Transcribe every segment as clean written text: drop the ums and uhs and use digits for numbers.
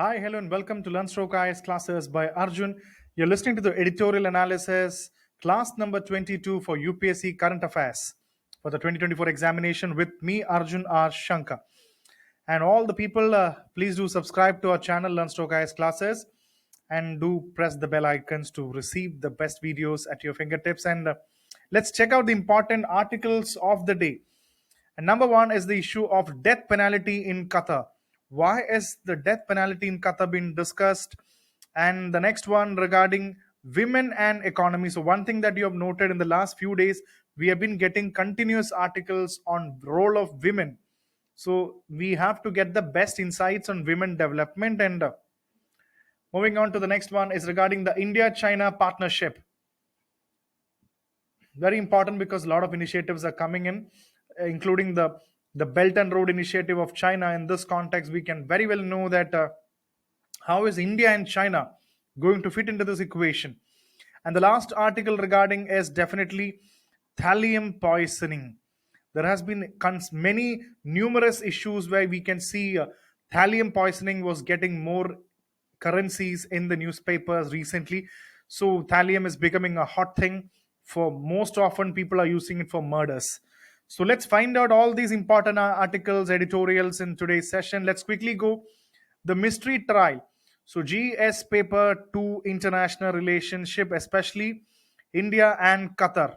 Hi, hello, and welcome to LearnStroke IAS classes by Arjun. You're listening to the editorial analysis, class number 22 for UPSC Current Affairs for the 2024 examination with me, Arjun R. Shankar. And all the people, please do subscribe to our channel, LearnStroke IAS classes, and do press the bell icons to receive the best videos at your fingertips. And let's check out the important articles of the day. And number one is the issue of death penalty in Qatar. Why is the death penalty in Qatar being discussed? And the next one regarding women and economy. So one thing that you have noted in the last few days, we have been getting continuous articles on role of women. So we have to get the best insights on women development. And moving on to the next one is regarding the India-China partnership. Very important because a lot of initiatives are coming in, including the Belt and Road Initiative of China. In this context, we can very well know that how is India and China going to fit into this equation. And the last article regarding is definitely thallium poisoning. There has been many numerous issues where we can see thallium poisoning was getting more currencies in the newspapers recently. So thallium is becoming a hot thing. For most often, people are using it for murders. So let's find out all these important articles, editorials in today's session. Let's quickly go the mystery trial. So GS paper 2 international relationship, especially India and Qatar.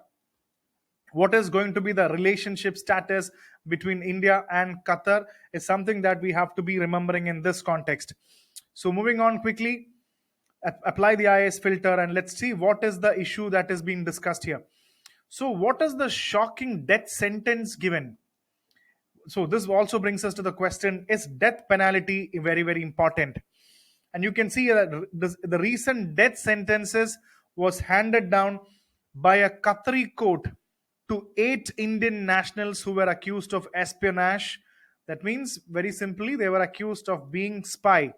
What is going to be the relationship status between India and Qatar is something that we have to be remembering in this context. So moving on quickly, apply the IAS filter and let's see what is the issue that is being discussed here. So what is the shocking death sentence given? So this also brings us to the question, is death penalty very, very important? And you can see that the recent death sentences was handed down by a Qatari court to 8 Indian nationals who were accused of espionage. That means, very simply, they were accused of being spying.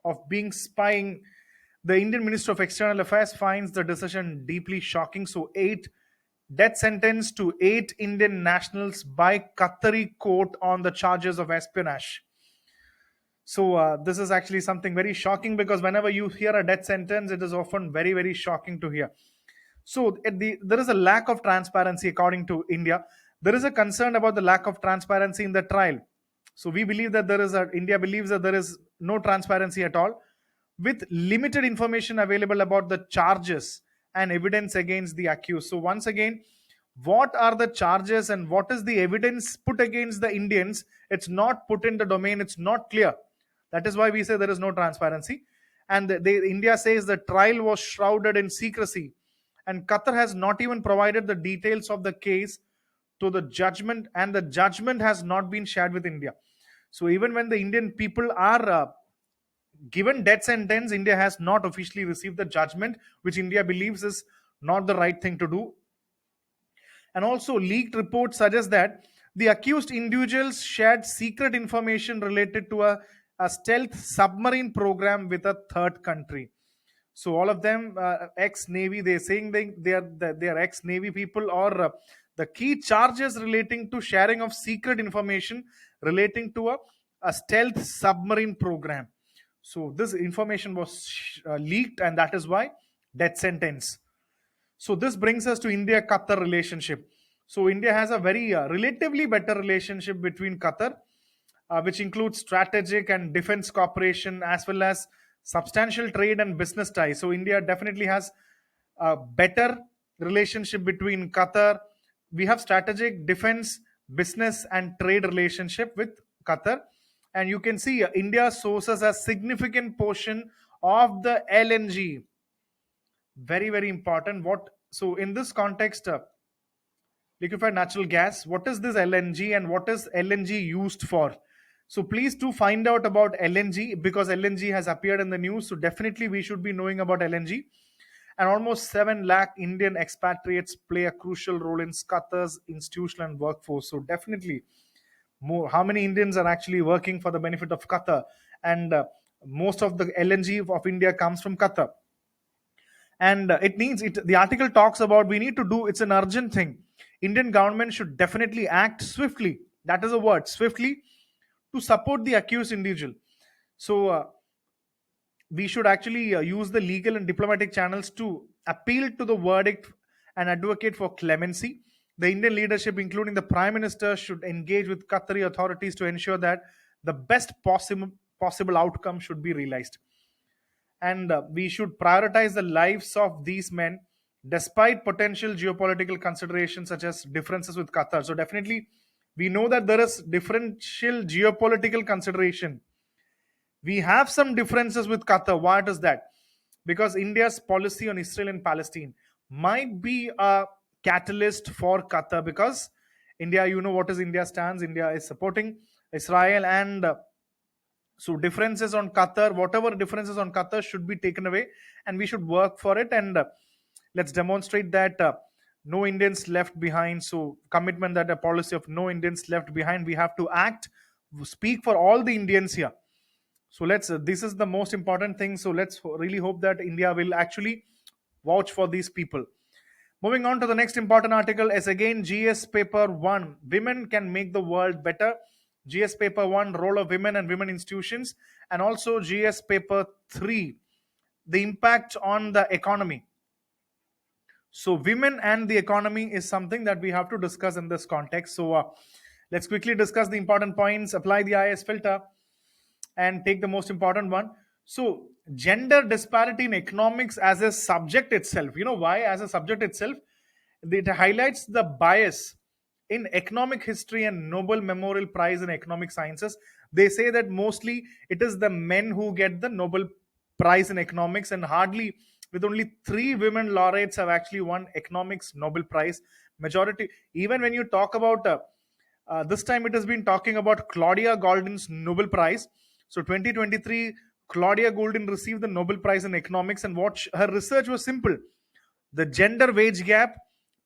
The Indian Minister of External Affairs finds the decision deeply shocking. So, 8 death sentence to 8 Indian nationals by Qatari court on the charges of espionage. So this is actually something very shocking because whenever you hear a death sentence, it is often very, very shocking to hear. So there is a lack of transparency according to India. There is a concern about the lack of transparency in the trial. So we believe that India believes that there is no transparency at all, with limited information available about the charges and evidence against the accused. So once again, what are the charges and what is the evidence put against the Indians? It's not put in the domain. It's not clear. That is why we say there is no transparency. And India says the trial was shrouded in secrecy. And Qatar has not even provided the details of the case to the judgment, and the judgment has not been shared with India. So even when the Indian people are given death sentence, India has not officially received the judgment, which India believes is not the right thing to do. And also, leaked reports suggest that the accused individuals shared secret information related to a stealth submarine program with a third country. So all of them ex-Navy, they're saying they are ex-Navy people, or the key charges relating to sharing of secret information relating to a stealth submarine program. So this information was leaked, and that is why death sentence. So this brings us to India-Qatar relationship. So India has a very relatively better relationship between Qatar, which includes strategic and defense cooperation as well as substantial trade and business ties. So India definitely has a better relationship between Qatar. We have strategic defense, business and trade relationship with Qatar. And you can see India sources a significant portion of the LNG. Very, very important. So in this context, liquefied natural gas, what is this LNG and what is LNG used for? So please do find out about LNG because LNG has appeared in the news. So definitely we should be knowing about LNG. And almost 7 lakh Indian expatriates play a crucial role in Qatar's institutional and workforce. So definitely more. How many Indians are actually working for the benefit of Qatar? And most of the LNG of India comes from Qatar. And the article talks about we need to do, it's an urgent thing. Indian government should definitely act swiftly. That is a word, swiftly, to support the accused individual. So we should actually use the legal and diplomatic channels to appeal to the verdict and advocate for clemency. The Indian leadership, including the Prime Minister, should engage with Qatari authorities to ensure that the best possible outcome should be realized. And we should prioritize the lives of these men despite potential geopolitical considerations such as differences with Qatar. So definitely we know that there is differential geopolitical consideration. We have some differences with Qatar. What is that? Because India's policy on Israel and Palestine might be a catalyst for Qatar, because India, you know what is India's stance. India is supporting Israel, and so differences on Qatar, whatever differences on Qatar should be taken away, and we should work for it. And let's demonstrate that no Indians left behind. So commitment that a policy of no Indians left behind. We have to act, speak for all the Indians here. So let's. This is the most important thing. So let's really hope that India will actually vouch for these people. Moving on to the next important article is again GS paper 1. Women can make the world better. GS paper 1, role of women and women institutions, and also GS paper 3, the impact on the economy. So women and the economy is something that we have to discuss in this context. So let's quickly discuss the important points, apply the IAS filter, and take the most important one. So gender disparity in economics as a subject itself, you know why as a subject itself? It highlights the bias in economic history and Nobel Memorial Prize in economic sciences. They say that mostly it is the men who get the Nobel Prize in economics, and hardly, with only 3 women laureates have actually won economics Nobel Prize. Majority, even when you talk about this time it has been talking about Claudia Goldin's Nobel Prize. So 2023, Claudia Goldin received the Nobel Prize in economics, and what her research was simple: the gender wage gap,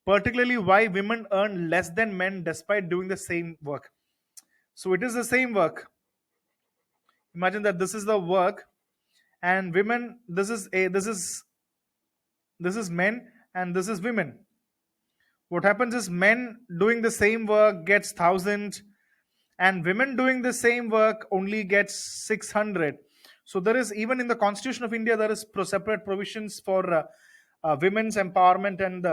particularly why women earn less than men despite doing the same work. So it is the same work. Imagine that this is the work, and women, this is men, and this is women. What happens is men doing the same work gets 1,000, and women doing the same work only gets 600. So there is, even in the Constitution of India, there is separate provisions for women's empowerment and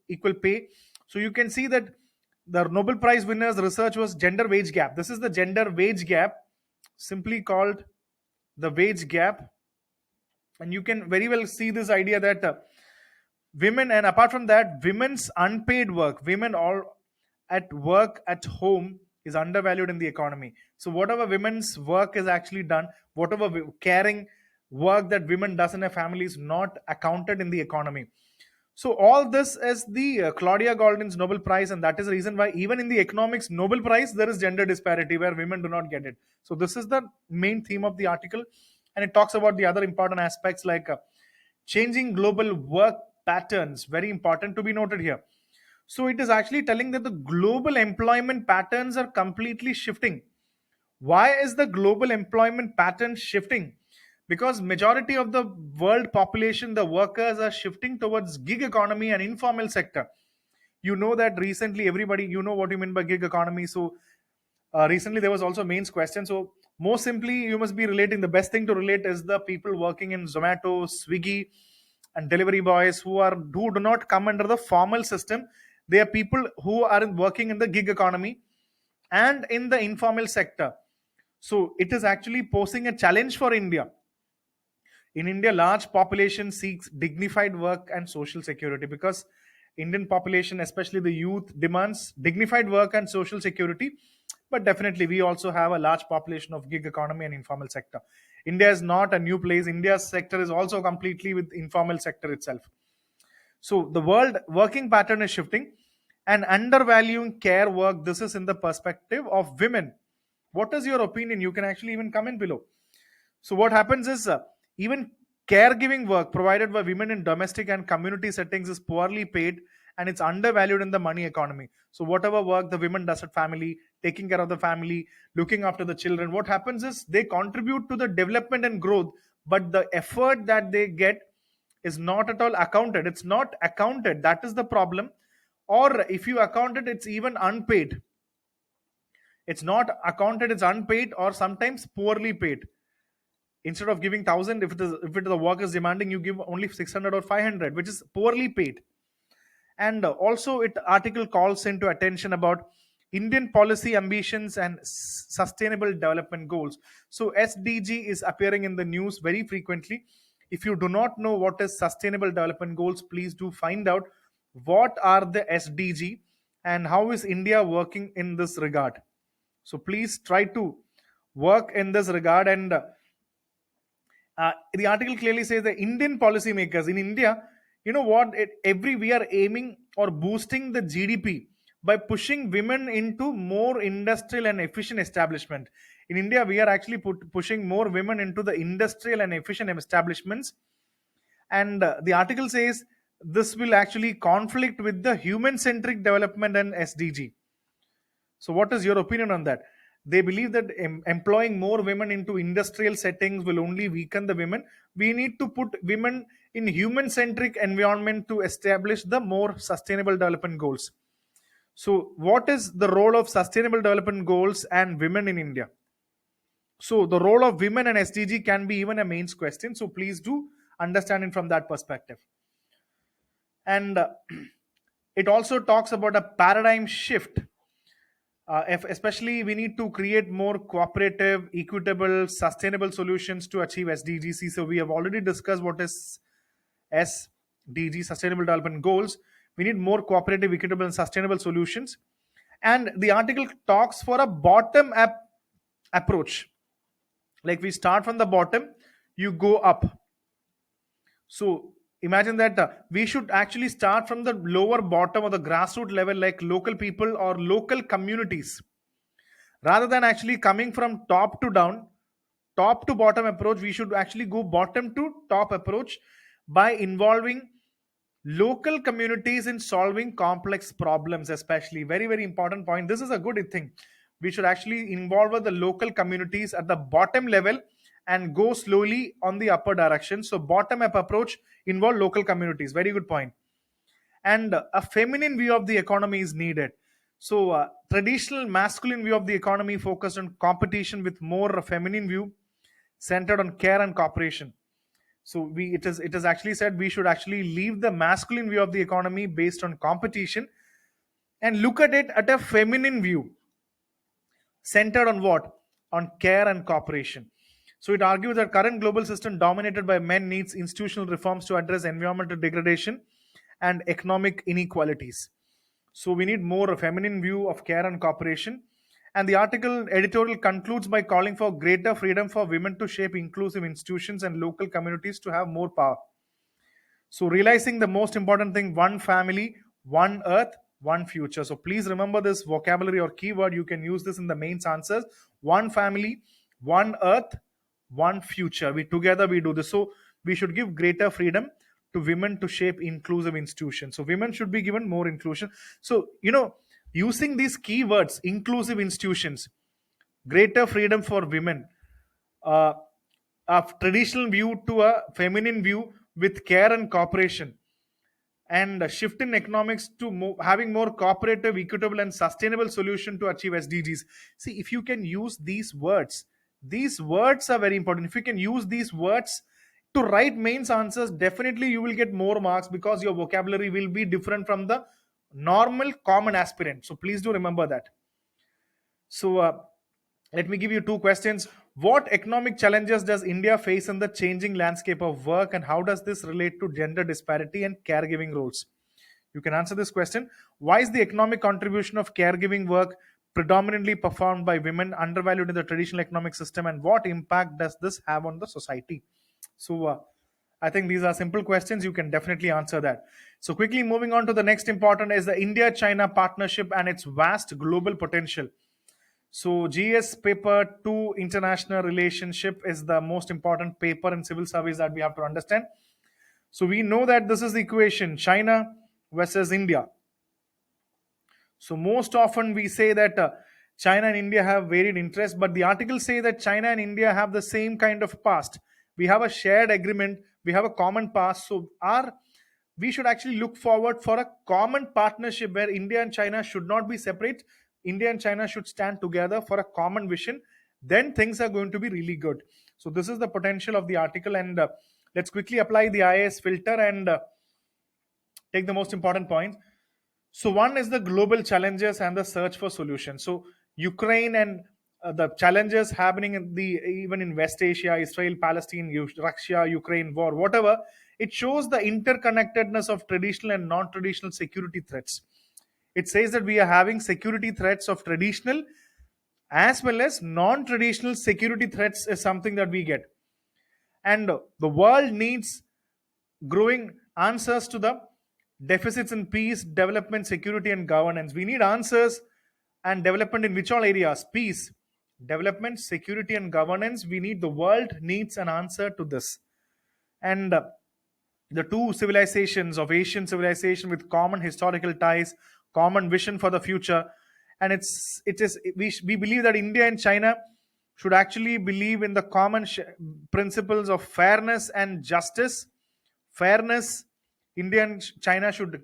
equal pay. So you can see that the Nobel Prize winners research was gender wage gap. This is the gender wage gap, simply called the wage gap. And you can very well see this idea that women, and apart from that, women's unpaid work, women all at work at home, is undervalued in the economy. So whatever women's work is actually done, whatever caring work that women does in a family is not accounted in the economy. So all this is the Claudia Goldin's Nobel Prize, and that is the reason why even in the economics Nobel Prize there is gender disparity where women do not get it. So this is the main theme of the article, and it talks about the other important aspects like changing global work patterns, very important to be noted here. So it is actually telling that the global employment patterns are completely shifting. Why is the global employment pattern shifting? Because majority of the world population, the workers, are shifting towards gig economy and informal sector. You know that recently, everybody, you know what you mean by gig economy. So recently there was also mains question. So more simply, you must be relating, the best thing to relate is the people working in Zomato, Swiggy, and delivery boys who do not come under the formal system. They are people who are working in the gig economy and in the informal sector. So it is actually posing a challenge for India. In India, large population seeks dignified work and social security, because Indian population, especially the youth, demands dignified work and social security. But definitely, we also have a large population of gig economy and informal sector. India is not a new place. India's sector is also completely with informal sector itself. So the world working pattern is shifting, and undervaluing care work. This is in the perspective of women. What is your opinion? You can actually even comment below. So what happens is even caregiving work provided by women in domestic and community settings is poorly paid, and it's undervalued in the money economy. So whatever work the women does at family, taking care of the family, looking after the children, what happens is they contribute to the development and growth, but the effort that they get is not at all accounted. It's not accounted. That is the problem. Or if you account it, it's even unpaid. It's not accounted, it's unpaid, or sometimes poorly paid. Instead of giving 1,000, if the work is demanding, you give only 600 or 500, which is poorly paid. And also, it article calls into attention about Indian policy ambitions and sustainable development goals. So SDG is appearing in the news very frequently. If you do not know what is sustainable development goals, please do find out what are the SDG and how is India working in this regard. So please try to work in this regard. And the article clearly says the Indian policymakers in India, you know what, we are aiming or boosting the GDP by pushing women into more industrial and efficient establishment. In India, we are actually pushing more women into the industrial and efficient establishments. And the article says this will actually conflict with the human centric development and SDG. So, what is your opinion on that? They believe that employing more women into industrial settings will only weaken the women. We need to put women in human centric environment to establish the more sustainable development goals. So, what is the role of sustainable development goals and women in India? So, the role of women and SDG can be even a mains question. So, please do understand it from that perspective. And it also talks about a paradigm shift. Especially, we need to create more cooperative, equitable, sustainable solutions to achieve SDGs. So we have already discussed what is SDG, Sustainable Development Goals. We need more cooperative, equitable, and sustainable solutions. And the article talks for a bottom-up approach. Like we start from the bottom, you go up. So imagine that we should actually start from the lower bottom or the grassroots level, like local people or local communities, rather than actually coming from top to down. Top to bottom approach, we should actually go bottom to top approach by involving local communities in solving complex problems. Especially, very very important point, this is a good thing. We should actually involve the local communities at the bottom level and go slowly on the upper direction. So bottom up approach involve local communities, very good point. And a feminine view of the economy is needed. So traditional masculine view of the economy focused on competition with more feminine view centered on care and cooperation. So it is actually said we should actually leave the masculine view of the economy based on competition and look at it at a feminine view centered on what? On care and cooperation. So it argues that current global system dominated by men needs institutional reforms to address environmental degradation and economic inequalities. So we need more feminine view of care and cooperation. And the article editorial concludes by calling for greater freedom for women to shape inclusive institutions and local communities to have more power. So realizing the most important thing, one family, one earth, one future. So please remember this vocabulary or keyword. You can use this in the mains answers. One family, one earth, one future. We together we do this. So we should give greater freedom to women to shape inclusive institutions. So women should be given more inclusion. So using these keywords, inclusive institutions, greater freedom for women, a traditional view to a feminine view with care and cooperation, and a shift in economics to having more cooperative, equitable, and sustainable solution to achieve SDGs. See, if you can use these words are very important. If you can use these words to write mains answers, definitely you will get more marks because your vocabulary will be different from the normal common aspirant. So please do remember that. So let me give you two questions. What economic challenges does India face in the changing landscape of work, and how does this relate to gender disparity and caregiving roles? You can answer this question. Why is the economic contribution of caregiving work predominantly performed by women undervalued in the traditional economic system, and what impact does this have on the society? So I think these are simple questions. You can definitely answer that. So quickly moving on to the next important is the India-China partnership and its vast global potential. So GS paper 2 international relationship is the most important paper in civil service that we have to understand. So we know that this is the equation, China versus India. So most often we say that China and India have varied interests, but the articles say that China and India have the same kind of past. We have a shared agreement, we have a common past. So we should actually look forward for a common partnership where India and China should not be separate. India and China should stand together for a common vision. Then things are going to be really good. So this is the potential of the article, and let's quickly apply the IAS filter and take the most important points. So one is the global challenges and the search for solutions. So Ukraine and the challenges happening in the even in West Asia, Israel, Palestine, Russia, Ukraine war, whatever, it shows the interconnectedness of traditional and non-traditional security threats. It says that we are having security threats of traditional as well as non-traditional security threats is something that we get, and the world needs growing answers to the deficits in peace, development, security, and governance. We need answers and development in which all areas? Peace, development, security, and governance. We need, the world needs an answer to this. And the two civilizations of Asian civilization with common historical ties, common vision for the future, and we believe that India and China should actually believe in the common principles of fairness and justice. Fairness, India and China should,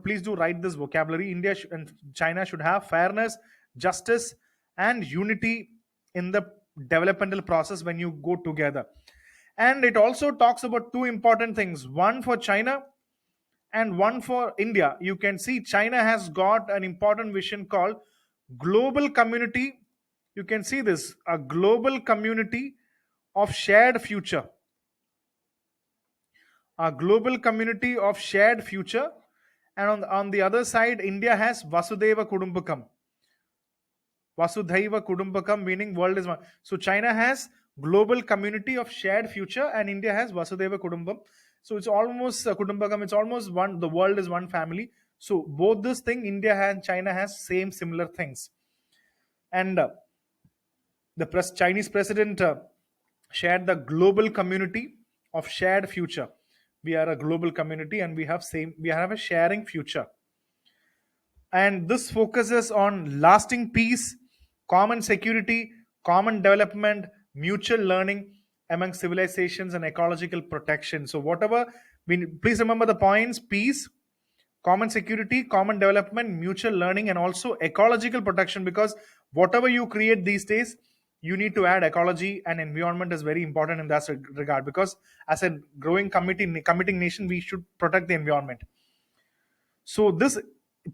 please do write this vocabulary. India and China should have fairness, justice, and unity in the developmental process when you go together. And it also talks about two important things, one for China and one for India. You can see China has got an important vision called global community. You can see this, a global community of shared future. A global community of shared future. And on the other side, India has Vasudhaiva Kudumbakam. Vasudhaiva Kudumbakam, meaning world is one. So China has global community of shared future, and India has Vasudhaiva Kudumbam. So it's almost Kudumbakam, it's almost one, the world is one family. So both this thing, India and China has same similar things. And the Chinese president shared the global community of shared future. We are a global community and we have a sharing future. And this focuses on lasting peace, common security, common development, mutual learning among civilizations, and ecological protection. So whatever, please remember the points: peace, common security, common development, mutual learning, and also ecological protection, because whatever you create these days, you need to add ecology, and environment is very important in that regard, because as a growing committing nation, we should protect the environment. So this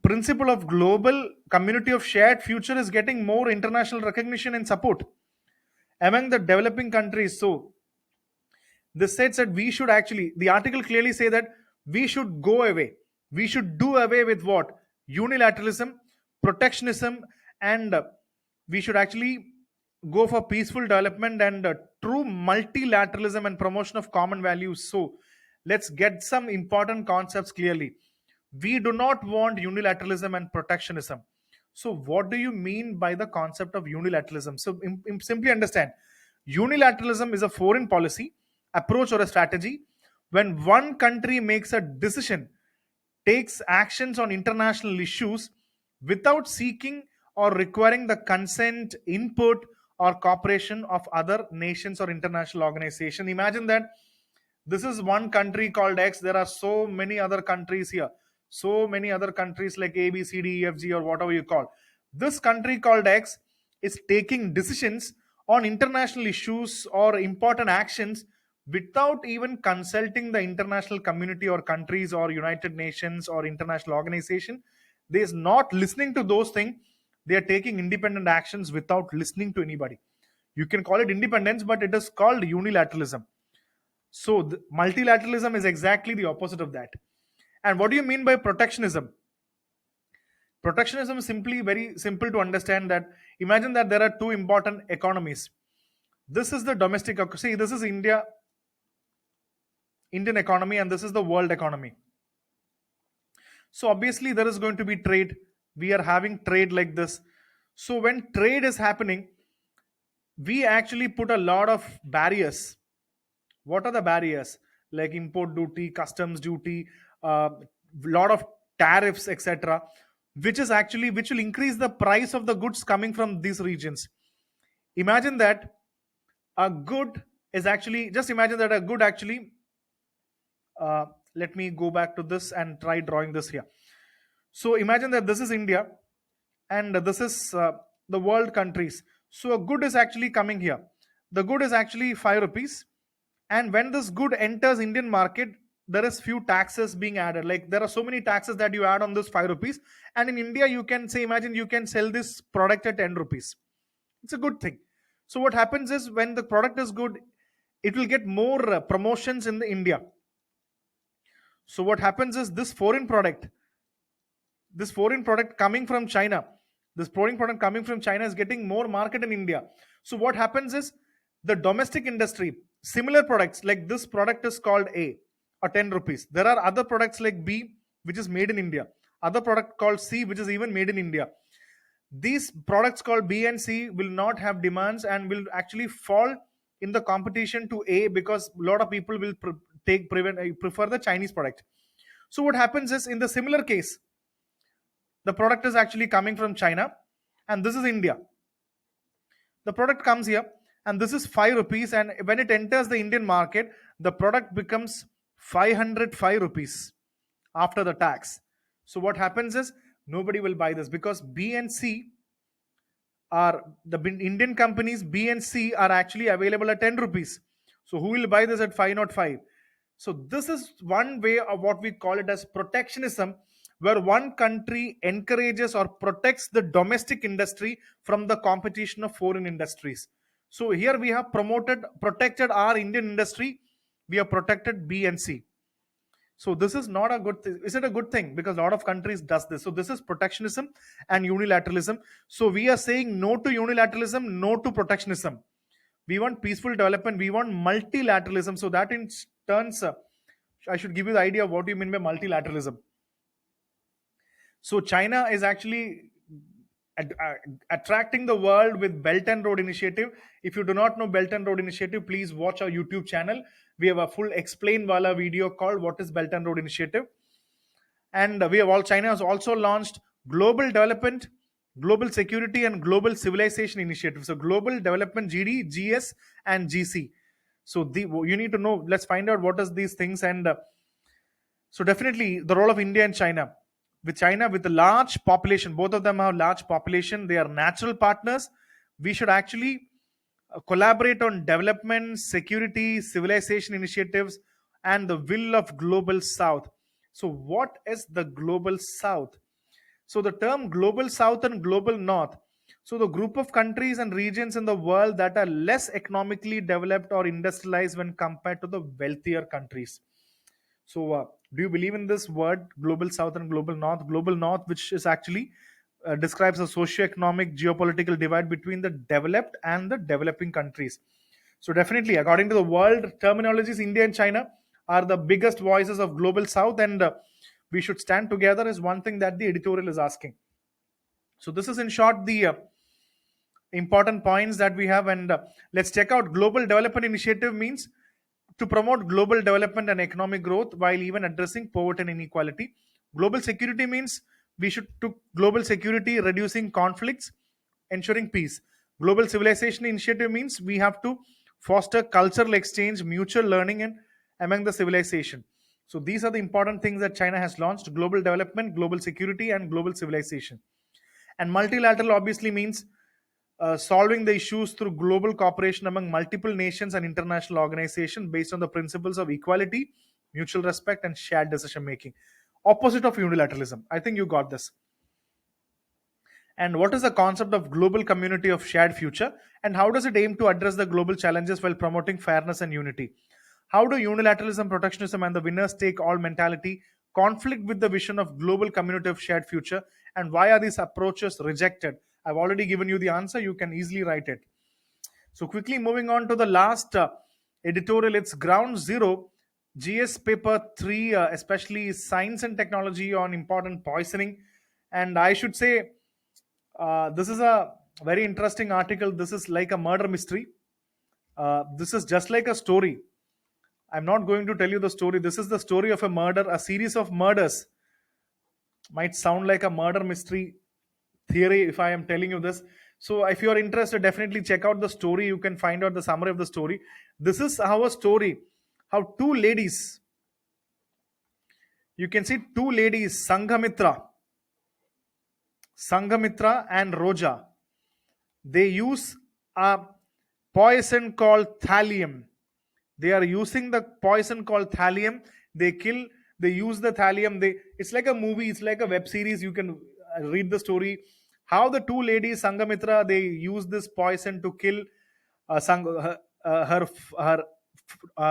principle of global community of shared future is getting more international recognition and support among the developing countries. So this says that we should actually, the article clearly say that we should go away. We should do away with what? Unilateralism, protectionism, and we should actually go for peaceful development and true multilateralism and promotion of common values. So let's get some important concepts clearly. We do not want unilateralism and protectionism. So what do you mean by the concept of unilateralism? So simply understand, unilateralism is a foreign policy approach or a strategy when one country makes a decision, takes actions on international issues without seeking or requiring the consent, input, or cooperation of other nations or international organizations. Imagine that this is one country called X. There are so many other countries here. So many other countries like A, B, C, D, E, F, G, or whatever you call. This country called X is taking decisions on international issues or important actions without even consulting the international community or countries or United Nations or international organization. They is not listening to those things. They are taking independent actions without listening to anybody. You can call it independence, but it is called unilateralism. So multilateralism is exactly the opposite of that. And what do you mean by protectionism? Protectionism is simply very simple to understand. That imagine that there are two important economies. This is the domestic, see, this is Indian economy, and this is the world economy. So obviously there is going to be trade. We are having trade like this. So when trade is happening, we actually put a lot of barriers. What are the barriers? Like import duty, customs duty, lot of tariffs, etc., which will increase the price of the goods coming from these regions. Imagine that a good is actually, just imagine that a good actually, let me go back to this and try drawing this here. So imagine that this is India and this is the world countries. So a good is actually coming here. The good is actually 5 rupees. And when this good enters Indian market, there is few taxes being added. Like there are so many taxes that you add on this 5 rupees. And in India, you can say, imagine you can sell this product at 10 rupees. It's a good thing. So what happens is when the product is good, it will get more promotions in the India. So what happens is this foreign product coming from China, this foreign product coming from China is getting more market in India. So what happens is the domestic industry, similar products like this product is called A or 10 rupees. There are other products like B, which is made in India. Other product called C, which is even made in India. These products called B and C will not have demands and will actually fall in the competition to A because a lot of people will prefer the Chinese product. So what happens is in the similar case, the product is actually coming from China and this is India. The product comes here and this is 5 rupees, and when it enters the Indian market, the product becomes 505 rupees after the tax. So what happens is nobody will buy this because B and C are the Indian companies. B and C are actually available at 10 rupees. So who will buy this at 505? So this is one way of what we call it as protectionism, where one country encourages or protects the domestic industry from the competition of foreign industries. So here we have protected our Indian industry. We have protected B and C. So this is not a good thing. Is it a good thing? Because a lot of countries does this. So this is protectionism and unilateralism. So we are saying no to unilateralism, no to protectionism. We want peaceful development. We want multilateralism. So that in turns, I should give you the idea of what you mean by multilateralism. So China is actually attracting the world with Belt and Road Initiative. If you do not know Belt and Road Initiative, please watch our YouTube channel. We have a full explain wala video called What is Belt and Road Initiative. And China has also launched Global Development, Global Security and Global Civilization Initiative. So Global Development GD, GS and GC. So you need to know, let's find out what is these things. And so definitely the role of India and China. With China, with a large population, both of them have large population. They are natural partners. We should actually collaborate on development, security, civilization initiatives, and the will of global south. So what is the global south? So the term global south and global north. So the group of countries and regions in the world that are less economically developed or industrialized when compared to the wealthier countries. So do you believe in this word global south and global north? Global north, which is actually describes a socio-economic geopolitical divide between the developed and the developing countries. So definitely, according to the world terminologies, India and China are the biggest voices of global south, and we should stand together is one thing that the editorial is asking. So this is in short the important points that we have, and let's check out global development initiative means to promote global development and economic growth while even addressing poverty and inequality. Global security means we should to global security, reducing conflicts, ensuring peace. Global civilization initiative means we have to foster cultural exchange, mutual learning, and among the civilization. So these are the important things that China has launched: global development, global security, and global civilization. And multilateral obviously means solving the issues through global cooperation among multiple nations and international organizations based on the principles of equality, mutual respect, and shared decision making. Opposite of unilateralism. I think you got this. And what is the concept of global community of shared future, and how does it aim to address the global challenges while promoting fairness and unity? How do unilateralism, protectionism, and the winners take all mentality conflict with the vision of global community of shared future, and why are these approaches rejected? I've already given you the answer. You can easily write it. So quickly moving on to the last editorial, it's Ground Zero, GS paper 3, especially science and technology on important poisoning. And I should say, this is a very interesting article. This is like a murder mystery. This is just like a story. I'm not going to tell you the story. This is the story of a murder, a series of murders. Might sound like a murder mystery theory if I am telling you this. So if you're interested, definitely check out the story. You can find out the summary of the story. This is how how two ladies, you can see two ladies, Sanghamitra and Roja. They use a poison called thallium. They are using the poison called thallium. They use the thallium. It's like a movie, it's like a web series. You can read the story. How the two ladies, Sangamitra, they use this poison to kill her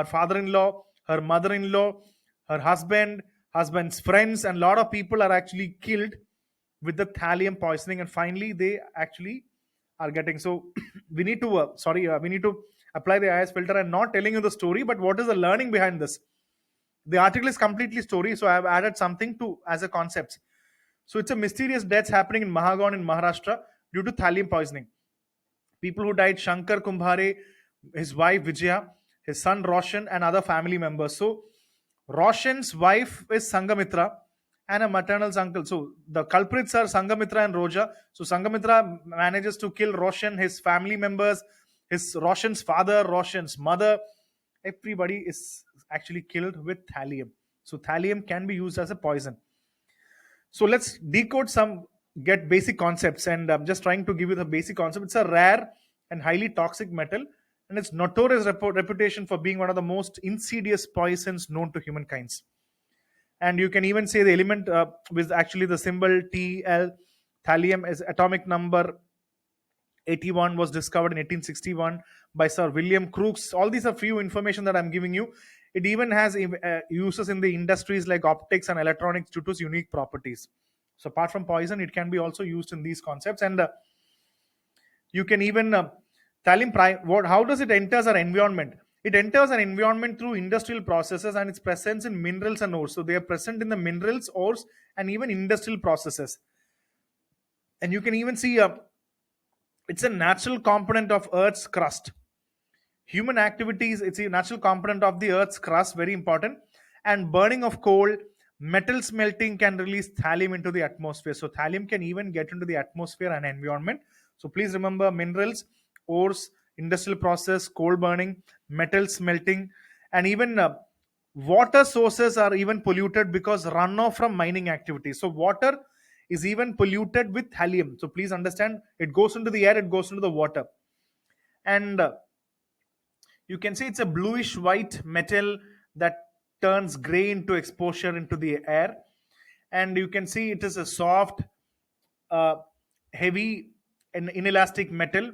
father-in-law, her mother-in-law, her husband's friends, and a lot of people are actually killed with the thallium poisoning. And finally, they actually are getting. So we need to we need to apply the IAS filter. I'm not telling you the story, but what is the learning behind this? The article is completely story, so I have added something to as a concept. So it's a mysterious deaths happening in Mahagon in Maharashtra due to thallium poisoning. People who died: Shankar Kumbhare, his wife Vijaya, his son Roshan, and other family members. So Roshan's wife is Sangamitra and a maternal uncle. So the culprits are Sangamitra and Roja. So Sangamitra manages to kill Roshan, his family members, his Roshan's father, Roshan's mother. Everybody is actually killed with thallium. So thallium can be used as a poison. So let's decode get basic concepts, and I'm just trying to give you the basic concept. It's a rare and highly toxic metal, and its notorious reputation for being one of the most insidious poisons known to humankind. And you can even say the element with actually the symbol TL, thallium, is atomic number 81, was discovered in 1861 by Sir William Crookes. All these are few information that I'm giving you. It even has uses in the industries like optics and electronics due to its unique properties. So apart from poison, it can be also used in these concepts. And you can even thallium, how does it enters our environment? It enters our environment through industrial processes, and its presence in minerals and ores. So they are present in the minerals, ores, and even industrial processes. And you can even see it's a natural component of Earth's crust. Human activities, it's a natural component of the Earth's crust, very important. And burning of coal, metal smelting can release thallium into the atmosphere. So thallium can even get into the atmosphere and environment. So please remember: minerals, ores, industrial process, coal burning, metal smelting, and even water sources are even polluted because runoff from mining activities. So water is even polluted with thallium. So please understand, it goes into the air, it goes into the water. And you can see it's a bluish white metal that turns gray into exposure into the air. And you can see it is a soft, heavy, and inelastic metal.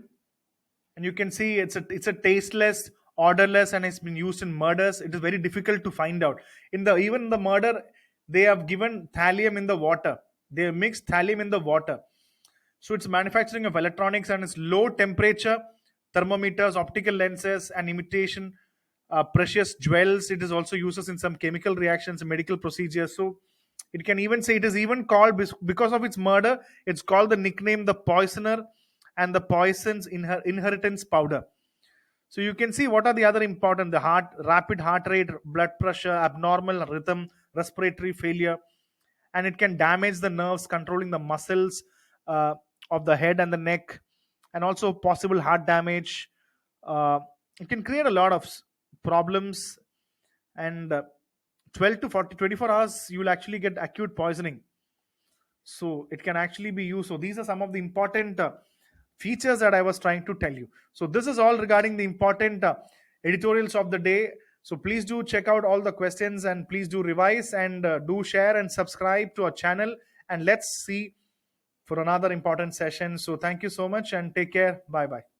And you can see it's a tasteless, odorless, and it's been used in murders. It is very difficult to find out. Even the murder, they have given thallium in the water. They have mixed thallium in the water. So it's manufacturing of electronics, and it's low temperature thermometers, optical lenses, and imitation precious jewels. It is also used in some chemical reactions and medical procedures. So it can even say, it is even called, because of its murder, it's called the nickname the poisoner and the poison's inheritance powder. So you can see what are the other important: the rapid heart rate, blood pressure, abnormal rhythm, respiratory failure, and it can damage the nerves controlling the muscles of the head and the neck, and also possible heart damage. It can create a lot of problems, and 12 to 24 hours you will actually get acute poisoning. So it can actually be used. So these are some of the important features that I was trying to tell you. So this is all regarding the important editorials of the day. So please do check out all the questions, and please do revise, and do share and subscribe to our channel, and let's see for another important session. So thank you so much, and take care. Bye bye.